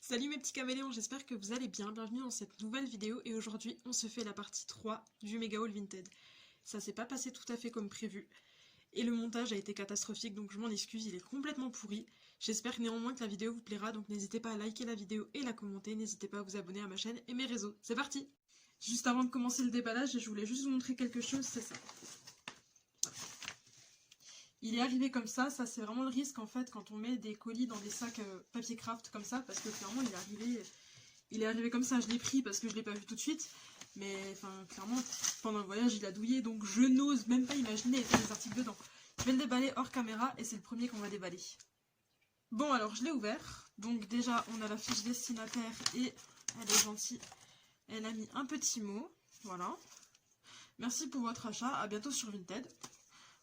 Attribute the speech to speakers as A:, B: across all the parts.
A: Salut mes petits caméléons, j'espère que vous allez bien, bienvenue dans cette nouvelle vidéo et aujourd'hui on se fait la partie 3 du Mega Haul Vinted. Ça s'est pas passé tout à fait comme prévu et le montage a été catastrophique donc je m'en excuse, il est complètement pourri. J'espère néanmoins que la vidéo vous plaira donc n'hésitez pas à liker la vidéo et la commenter, n'hésitez pas à vous abonner à ma chaîne et mes réseaux. C'est parti! Juste avant de commencer le déballage, je voulais juste vous montrer quelque chose, c'est ça. Il est arrivé comme ça c'est vraiment le risque en fait quand on met des colis dans des sacs papier craft comme ça, parce que clairement il est arrivé comme ça, je l'ai pris parce que je l'ai pas vu tout de suite, mais enfin clairement pendant le voyage il a douillé donc je n'ose même pas imaginer faire des articles dedans. Je vais le déballer hors caméra et c'est le premier qu'on va déballer. Bon alors je l'ai ouvert, donc déjà on a la fiche destinataire et elle est gentille, elle a mis un petit mot, voilà. Merci pour votre achat, à bientôt sur Vinted.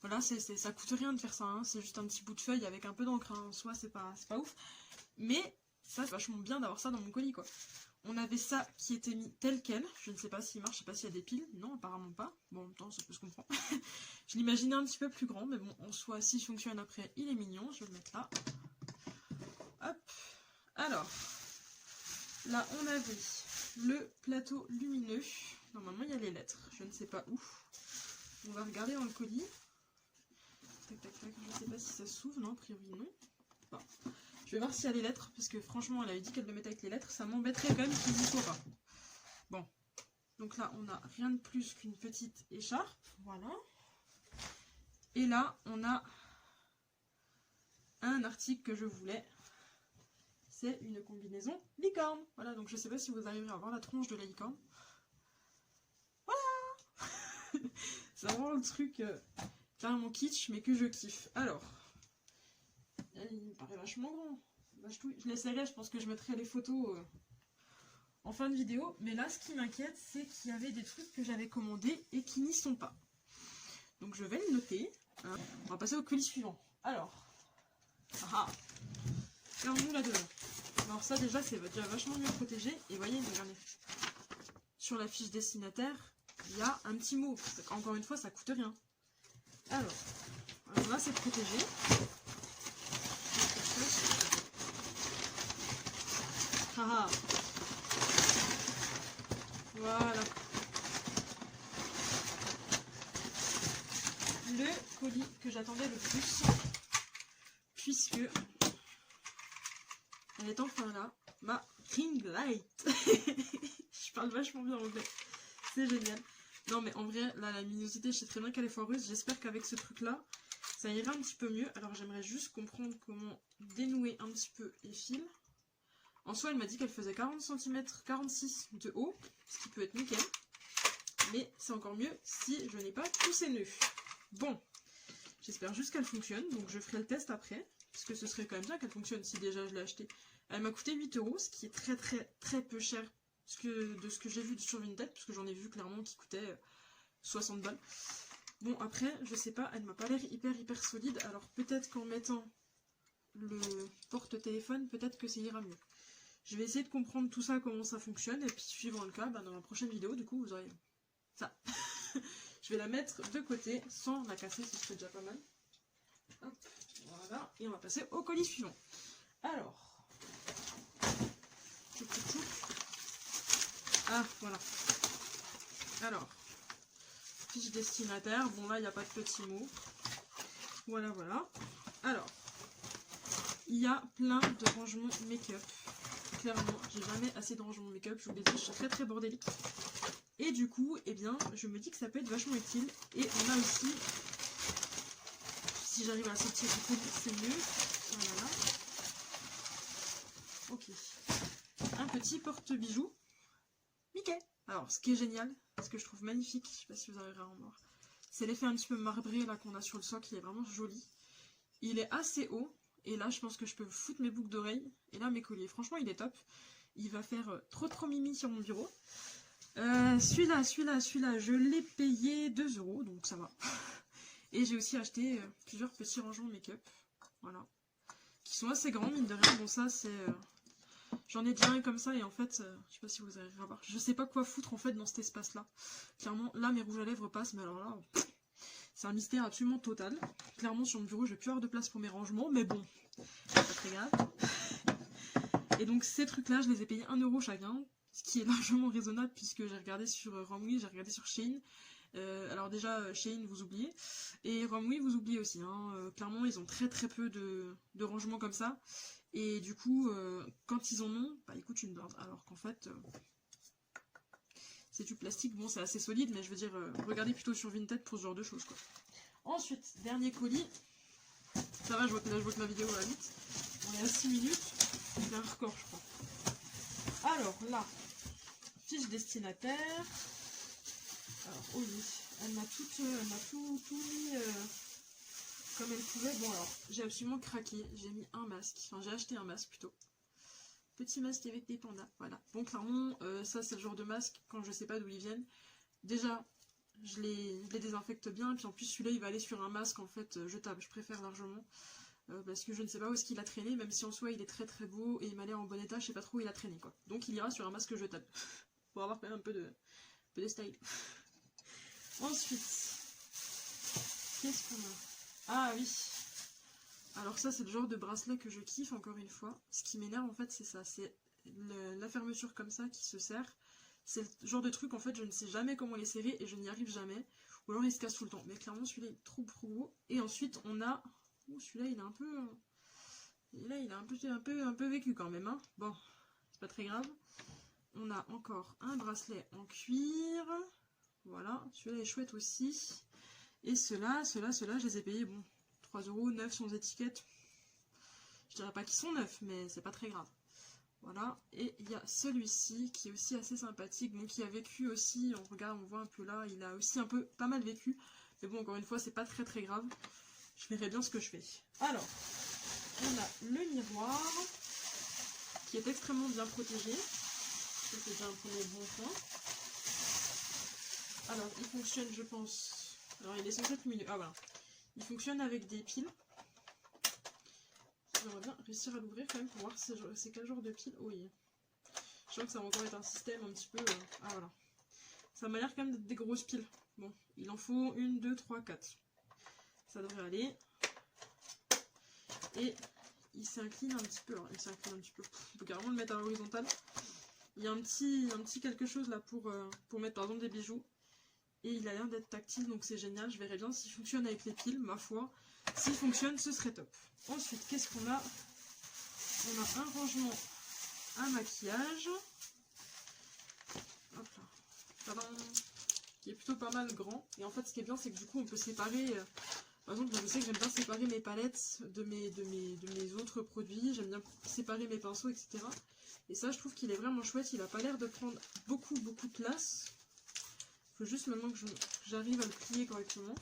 A: Voilà, ça coûte rien de faire ça, hein. C'est juste un petit bout de feuille avec un peu d'encre, hein. En soi c'est pas ouf. Mais ça c'est vachement bien d'avoir ça dans mon colis quoi. On avait ça qui était mis tel quel, je ne sais pas s'il marche, je sais pas s'il y a des piles, non apparemment pas. Bon en même temps ça peut se comprendre. Je l'imaginais un petit peu plus grand, mais bon en soi s'il fonctionne après il est mignon, je vais le mettre là. Hop, alors, là on avait le plateau lumineux, normalement il y a les lettres, je ne sais pas où. On va regarder dans le colis. Tac, tac, tac. Je sais pas si ça s'ouvre, non, a priori non. Bon. Je vais voir s'il y a les lettres, parce que franchement elle avait dit qu'elle le mettait avec les lettres, ça m'embêterait quand même qu'il n'y soit pas. Bon, donc là on a rien de plus qu'une petite écharpe, voilà. Et là on a un article que je voulais, c'est une combinaison licorne. Voilà, donc je sais pas si vous arriverez à voir la tronche de la licorne. Voilà. C'est vraiment le truc... carrément kitsch, mais que je kiffe. Alors, il me paraît vachement grand. Je l'essaierai, je pense que je mettrai les photos en fin de vidéo. Mais là, ce qui m'inquiète, c'est qu'il y avait des trucs que j'avais commandés et qui n'y sont pas. Donc je vais le noter. On va passer au colis suivant. Alors, regardons là-dedans. Alors ça déjà, c'est déjà vachement mieux protégé. Et voyez, regardez, sur la fiche destinataire, il y a un petit mot. Encore une fois, ça coûte rien. Alors là c'est protégé. Voilà. Le colis que j'attendais le plus, puisque elle est enfin là, ma ring light. Je parle vachement bien anglais, c'est génial. Non mais en vrai, là la luminosité, je sais très bien qu'elle est foireuse, j'espère qu'avec ce truc là, ça ira un petit peu mieux. Alors j'aimerais juste comprendre comment dénouer un petit peu les fils. En soi elle m'a dit qu'elle faisait 40 cm, 46 de haut, ce qui peut être nickel. Mais c'est encore mieux si je n'ai pas tous ces nœuds. Bon, j'espère juste qu'elle fonctionne, donc je ferai le test après, parce que ce serait quand même bien qu'elle fonctionne si déjà je l'ai acheté. Elle m'a coûté 8 €, ce qui est très peu cher de ce que j'ai vu sur Vinted, parce que j'en ai vu clairement qui coûtait 60 balles. Bon après, je sais pas, elle m'a pas l'air hyper solide, alors peut-être qu'en mettant le porte-téléphone, peut-être que ça ira mieux. Je vais essayer de comprendre tout ça, comment ça fonctionne, et puis suivant le cas, dans la prochaine vidéo, du coup, vous aurez ça. Je vais la mettre de côté, sans la casser, ce serait déjà pas mal. Hop, voilà, et on va passer au colis suivant. Alors, voilà. Alors, fiche destinataire. Bon, là, il n'y a pas de petits mots. Voilà. Alors, il y a plein de rangements make-up. Clairement, j'ai jamais assez de rangements make-up. Je vous l'ai dit, je suis très bordélique. Et du coup, eh bien, je me dis que ça peut être vachement utile. Et on a aussi, si j'arrive à sortir du colis, c'est mieux. Voilà. Ok. Un petit porte-bijoux. Mickey. Alors, ce qui est génial, ce que je trouve magnifique, je sais pas si vous arriverez à en voir, c'est l'effet un petit peu marbré là qu'on a sur le socle, il est vraiment joli. Il est assez haut, et là je pense que je peux foutre mes boucles d'oreilles, et là mes colliers. Franchement, il est top. Il va faire trop mimi sur mon bureau. Celui-là, je l'ai payé 2 €, donc ça va. Et j'ai aussi acheté plusieurs petits rangements make-up, voilà, qui sont assez grands, mine de rien. Bon, ça c'est... J'en ai déjà un comme ça et en fait, je sais pas si vous arriverez à voir, je sais pas quoi foutre en fait dans cet espace là. Clairement, là mes rouges à lèvres passent, mais alors là, c'est un mystère absolument total. Clairement sur mon bureau, je vais plus avoir de place pour mes rangements, mais bon, c'est pas très grave. Et donc ces trucs-là, je les ai payés 1 € chacun, ce qui est largement raisonnable puisque j'ai regardé sur Romwe, j'ai regardé sur Shein. Alors déjà, Shein, vous oubliez. Et Romwe, vous oubliez aussi. Hein. Clairement, ils ont très très peu de rangements comme ça. Et du coup, quand ils en ont, bah, ils coûtent une blinde. Alors qu'en fait, c'est du plastique. Bon, c'est assez solide, mais je veux dire, regardez plutôt sur Vinted pour ce genre de choses, quoi. Ensuite, dernier colis. Ça va, je vois que ma vidéo va vite. On est à 6 minutes. C'est un record, je crois. Alors là, fiche destinataire. Alors, oui, elle m'a tout mis comme elle pouvait. Bon, alors, j'ai absolument craqué. J'ai mis un masque. Enfin, j'ai acheté un masque plutôt. Petit masque avec des pandas. Voilà. Bon, clairement, ça, c'est le genre de masque, quand je sais pas d'où ils viennent. Déjà, je les désinfecte bien. Et puis en plus, celui-là, il va aller sur un masque, en fait, jetable. Je préfère largement. Parce que je ne sais pas où est-ce qu'il a traîné. Même si en soi, il est très très beau et il m'a l'air en bon état, je sais pas trop où il a traîné, quoi. Donc, il ira sur un masque jetable. Pour avoir quand même un peu de style. Ensuite, qu'est-ce qu'on a? Ah oui. Alors ça, c'est le genre de bracelet que je kiffe, encore une fois. Ce qui m'énerve, en fait, c'est ça. C'est la fermeture comme ça qui se serre. C'est le genre de truc, en fait, je ne sais jamais comment les serrer et je n'y arrive jamais. Ou alors, il se casse tout le temps. Mais clairement, celui-là, il est trop gros. Et ensuite, on a... Oh, celui-là, il est un peu... Là, il a un peu vécu quand même. Hein. Bon, c'est pas très grave. On a encore un bracelet en cuir. Voilà, celui-là est chouette aussi. Et ceux-là, je les ai payés, bon, 3 €, neufs sans étiquette. Je dirais pas qu'ils sont neufs, mais c'est pas très grave. Voilà, et il y a celui-ci qui est aussi assez sympathique, donc qui a vécu aussi, on regarde, on voit un peu là, il a aussi un peu pas mal vécu. Mais bon, encore une fois, c'est pas très très grave. Je verrai bien ce que je fais. Alors, on a le miroir, qui est extrêmement bien protégé. Ça, c'est déjà un premier bon point. Alors, il fonctionne, je pense... Alors, il est censé être lumineux. Ah, voilà. Il fonctionne avec des piles. J'aimerais bien réussir à l'ouvrir quand même pour voir c'est quel genre de pile. Oui. Je sens que ça va encore être un système un petit peu... Ah, voilà. Ça m'a l'air quand même d'être des grosses piles. Bon, il en faut 1, 2, 3, 4. Ça devrait aller. Et il s'incline un petit peu. Alors, il s'incline un petit peu. On peut carrément le mettre à l'horizontale. Il y a un petit quelque chose là pour mettre par exemple des bijoux. Et il a l'air d'être tactile, donc c'est génial. Je verrai bien s'il fonctionne avec les piles, ma foi. S'il fonctionne, ce serait top. Ensuite, qu'est-ce qu'on a? On a un rangement à maquillage. Hop là. Tadam, qui est plutôt pas mal grand. Et en fait, ce qui est bien, c'est que du coup, on peut séparer... par exemple, je sais que j'aime bien séparer mes palettes de mes autres produits. J'aime bien séparer mes pinceaux, etc. Et ça, je trouve qu'il est vraiment chouette. Il n'a pas l'air de prendre beaucoup de place. Il faut juste maintenant que j'arrive à le plier correctement.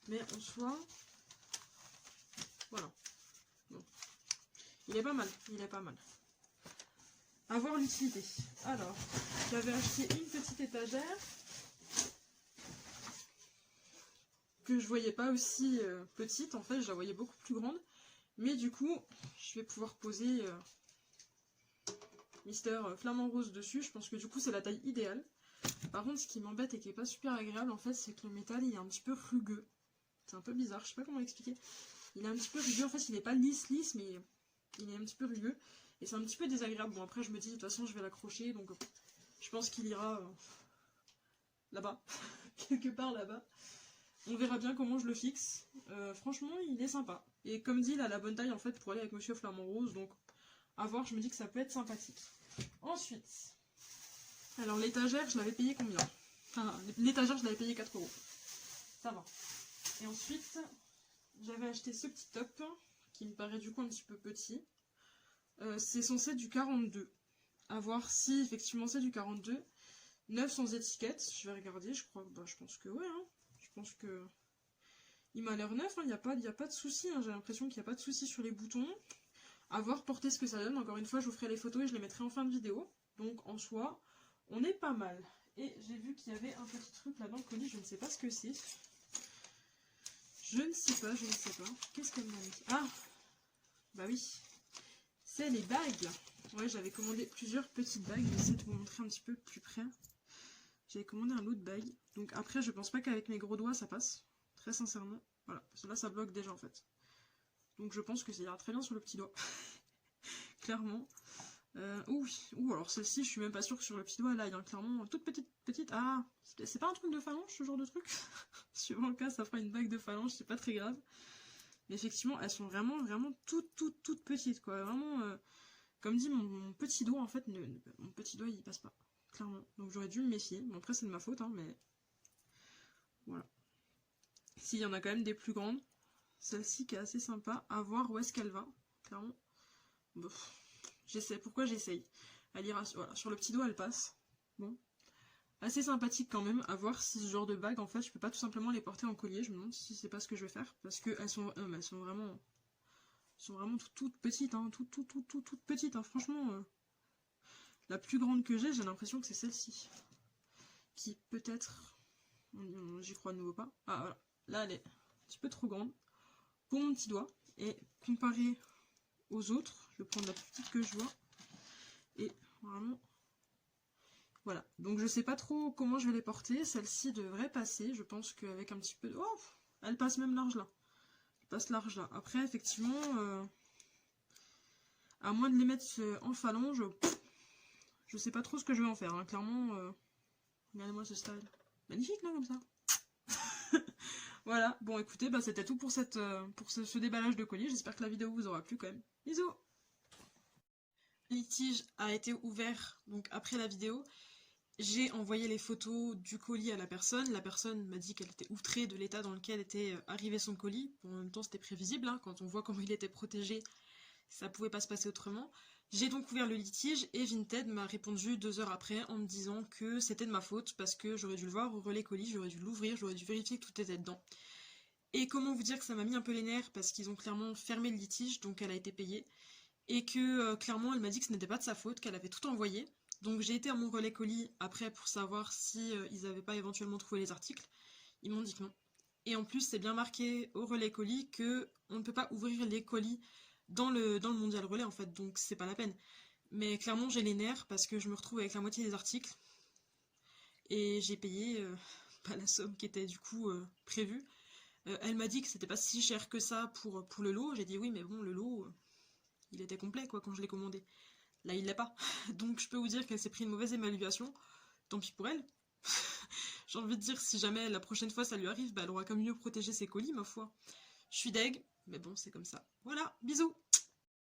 A: Mais en soi, voilà. Bon. Il est pas mal, il est pas mal. À voir l'utilité. Alors, j'avais acheté une petite étagère que je voyais pas aussi petite. En fait, je la voyais beaucoup plus grande. Mais du coup, je vais pouvoir poser Mister Flamant Rose dessus. Je pense que du coup, c'est la taille idéale. Par contre, ce qui m'embête et qui est pas super agréable, en fait, c'est que le métal, il est un petit peu rugueux. C'est un peu bizarre, je sais pas comment l'expliquer. Il est un petit peu rugueux, en fait, il est pas lisse, mais il est un petit peu rugueux. Et c'est un petit peu désagréable. Bon, après, je me dis, de toute façon, je vais l'accrocher, donc je pense qu'il ira là-bas, quelque part là-bas. On verra bien comment je le fixe. Franchement, il est sympa. Et comme dit, il a la bonne taille, en fait, pour aller avec Monsieur Flamant Rose, donc à voir, je me dis que ça peut être sympathique. Ensuite... Alors l'étagère, je l'avais payé combien? Enfin, l'étagère, je l'avais payé 4 €. Ça va. Et ensuite, j'avais acheté ce petit top, qui me paraît du coup un petit peu petit. C'est censé être du 42. À voir si effectivement c'est du 42. 9 sans étiquette, je vais regarder, je crois, bah, je pense que ouais. Hein. Je pense que... Il m'a l'air neuf, il n'y a pas de souci. Hein. J'ai l'impression qu'il n'y a pas de souci sur les boutons. À voir porter ce que ça donne. Encore une fois, je vous ferai les photos et je les mettrai en fin de vidéo. Donc en soi... On est pas mal. Et j'ai vu qu'il y avait un petit truc là dans le colis, je ne sais pas ce que c'est. Je ne sais pas. Qu'est-ce qu'elle m'a mis? Ah, bah oui. C'est les bagues. Ouais, j'avais commandé plusieurs petites bagues. Je vais essayer de vous montrer un petit peu plus près. J'avais commandé un lot de bagues. Donc après, je pense pas qu'avec mes gros doigts, ça passe. Très sincèrement. Voilà, parce que là, ça bloque déjà en fait. Donc je pense que ça ira très bien sur le petit doigt. Clairement. Ouh, alors celle-ci, je suis même pas sûre que sur le petit doigt, là, il y a clairement toute petite. Ah, c'est pas un truc de phalange, ce genre de truc? Suivant le cas, ça fera une bague de phalange, c'est pas très grave. Mais effectivement, elles sont vraiment toutes petites, quoi. Vraiment, comme dit, mon petit doigt, en fait, mon petit doigt, il passe pas. Clairement. Donc j'aurais dû me méfier. Bon, après, c'est de ma faute, hein, mais... Voilà. S'il y en a quand même des plus grandes. Celle-ci qui est assez sympa. À voir où est-ce qu'elle va. Clairement. Bon, j'essaie. Pourquoi j'essaye? Elle ira... Voilà, sur le petit doigt, elle passe. Bon. Assez sympathique quand même, à voir si ce genre de bagues, en fait, je peux pas tout simplement les porter en collier. Je me demande si c'est pas ce que je vais faire. Parce qu'elles sont... elles sont vraiment... toutes petites, hein. Toutes petites, hein. Franchement... La plus grande que j'ai l'impression que c'est celle-ci. Qui peut-être... J'y crois de nouveau pas. Ah voilà, là elle est un petit peu trop grande pour mon petit doigt. Et comparé aux autres, je vais prendre la plus petite que je vois. Et vraiment... Voilà, donc je sais pas trop comment je vais les porter. Celle-ci devrait passer, je pense qu'avec un petit peu de... Oh, elle passe même large là. Elle passe large là. Après, effectivement, à moins de les mettre en phalange, je sais pas trop ce que je vais en faire. Hein. Clairement, regardez-moi ce style. Magnifique là, comme ça. Voilà, bon écoutez, bah, c'était tout pour, ce déballage de colis. J'espère que la vidéo vous aura plu quand même. Bisous! Le litige a été ouvert donc après la vidéo. J'ai envoyé les photos du colis à la personne. La personne m'a dit qu'elle était outrée de l'état dans lequel était arrivé son colis. Bon, en même temps, c'était prévisible. Hein, quand on voit comment il était protégé, ça pouvait pas se passer autrement. J'ai donc ouvert le litige et Vinted m'a répondu 2 heures après en me disant que c'était de ma faute parce que j'aurais dû le voir au relais colis, j'aurais dû l'ouvrir, j'aurais dû vérifier que tout était dedans. Et comment vous dire que ça m'a mis un peu les nerfs parce qu'ils ont clairement fermé le litige, donc elle a été payée. Et que clairement elle m'a dit que ce n'était pas de sa faute, qu'elle avait tout envoyé. Donc j'ai été à mon relais colis après pour savoir si ils n'avaient pas éventuellement trouvé les articles. Ils m'ont dit que non. Et en plus c'est bien marqué au relais colis que on ne peut pas ouvrir les colis dans le mondial relais en fait, donc c'est pas la peine. Mais clairement j'ai les nerfs parce que je me retrouve avec la moitié des articles et j'ai payé pas la somme qui était du coup prévue. Elle m'a dit que c'était pas si cher que ça pour le lot. J'ai dit oui mais bon le lot il était complet quoi quand je l'ai commandé. Là il l'est pas. Donc je peux vous dire qu'elle s'est pris une mauvaise évaluation. Tant pis pour elle. J'ai envie de dire si jamais la prochaine fois ça lui arrive, bah, elle aura qu'à mieux protéger ses colis ma foi. Je suis deg, mais bon c'est comme ça. Voilà, bisous.